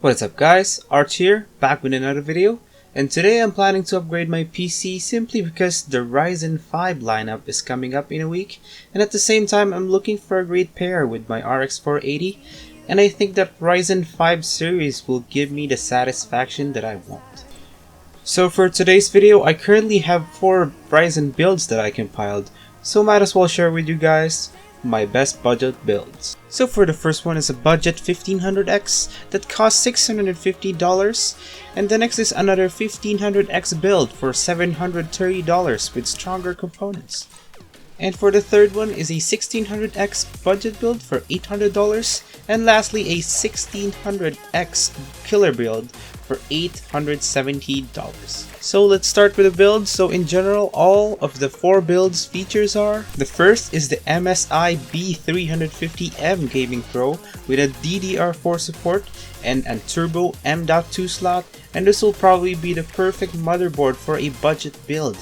What is up guys, Arch here, back with another video, and today I'm planning to upgrade my PC simply because the Ryzen 5 lineup is coming up in a week, and at the same time I'm looking for a great pair with my RX 480, and I think that Ryzen 5 series will give me the satisfaction that I want. So for today's video, I currently have 4 Ryzen builds that I compiled, so might as well share with you guys my best budget builds. So for the first one is a budget 1500X that costs $650, and the next is another 1500X build for $730 with stronger components. And for the third one is a 1600X budget build for $800, and lastly a 1600X killer build for $870. So let's start with the build. So in general, all of the 4 builds features are: the first is the MSI B350M Gaming Pro with a DDR4 support and a turbo M.2 slot, and this will probably be the perfect motherboard for a budget build.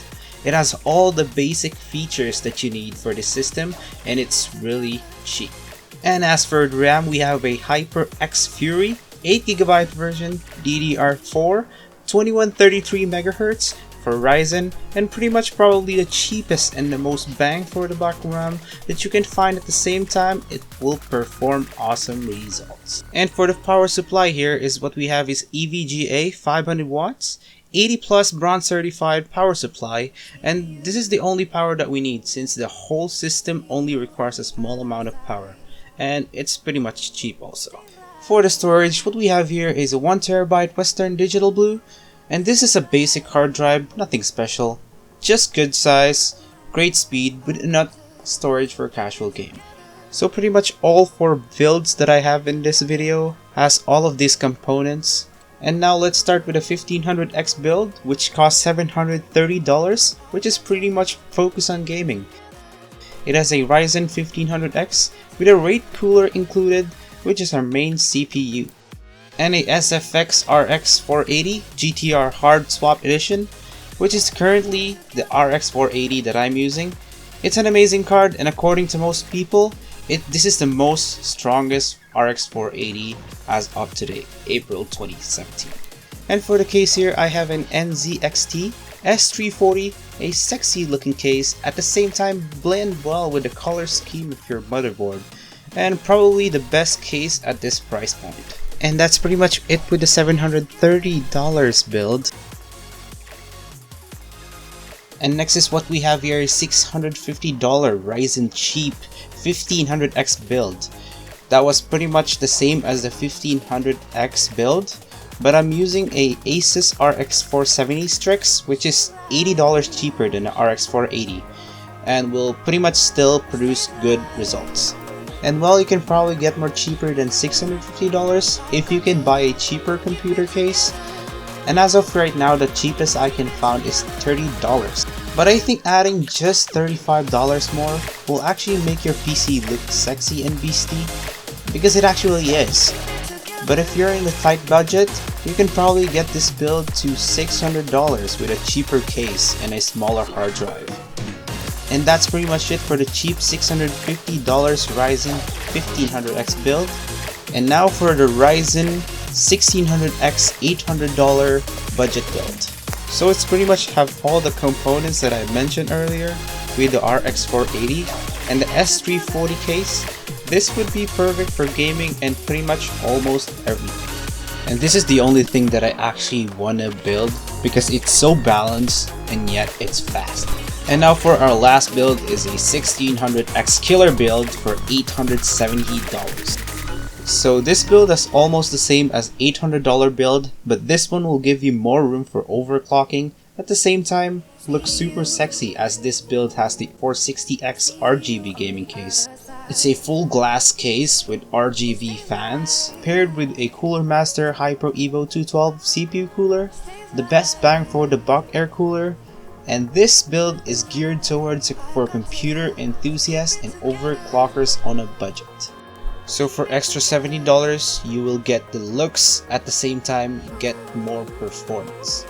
It has all the basic features that you need for the system, and it's really cheap. And as for the RAM, we have a HyperX Fury 8GB version, DDR4, 2133 MHz for Ryzen, and pretty much probably the cheapest and the most bang for the buck RAM that you can find. At the same time, it will perform awesome results. And for the power supply, here is what we have is EVGA 500 watts, 80 plus bronze certified power supply, and this is the only power that we need since the whole system only requires a small amount of power, and it's pretty much cheap also. For the storage, what we have here is a 1TB Western Digital Blue, and this is a basic hard drive, nothing special, just good size, great speed, with enough storage for a casual game. So pretty much all 4 builds that I have in this video has all of these components. And now let's start with a 1500X build, which costs $730, which is pretty much focused on gaming. It has a Ryzen 1500X with a rate cooler included, which is our main CPU, and a SFX RX 480 GTR Hard Swap Edition, which is currently the RX 480 that I'm using. It's an amazing card, and according to most people, this is the most strongest RX 480 as of today, April 2017. And for the case here, I have an NZXT S340, a sexy looking case, at the same time blend well with the color scheme of your motherboard, and probably the best case at this price point. And that's pretty much it with the $730 build. And next is what we have here is $650 Ryzen cheap 1500X build. That was pretty much the same as the 1500X build, but I'm using a Asus RX 470 Strix, which is $80 cheaper than the RX 480, and will pretty much still produce good results. And well, you can probably get more cheaper than $650 if you can buy a cheaper computer case. And as of right now, the cheapest I can find is $30. But I think adding just $35 more will actually make your PC look sexy and beastie, because it actually is. But if you're in the tight budget, you can probably get this build to $600 with a cheaper case and a smaller hard drive. And that's pretty much it for the cheap $650 Ryzen 1500X build. And now for the Ryzen 1600X $800 budget build. So it's pretty much have all the components that I mentioned earlier with the RX 480 and the S340 case. This would be perfect for gaming and pretty much almost everything. And this is the only thing that I actually wanna build because it's so balanced and yet it's fast. And now for our last build is a 1600X killer build for $870. So this build is almost the same as $800 build, but this one will give you more room for overclocking, at the same time looks super sexy as this build has the 460X RGB gaming case. It's a full glass case with RGB fans, paired with a Cooler Master Hyper Evo 212 CPU cooler, the best bang for the buck air cooler, and this build is geared towards for computer enthusiasts and overclockers on a budget. So for extra $70, you will get the looks, at the same time get more performance.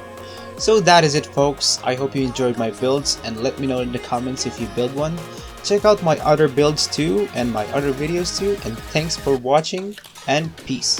So that is it folks, I hope you enjoyed my builds, and let me know in the comments if you build one. Check out my other builds too and my other videos too, and thanks for watching and peace.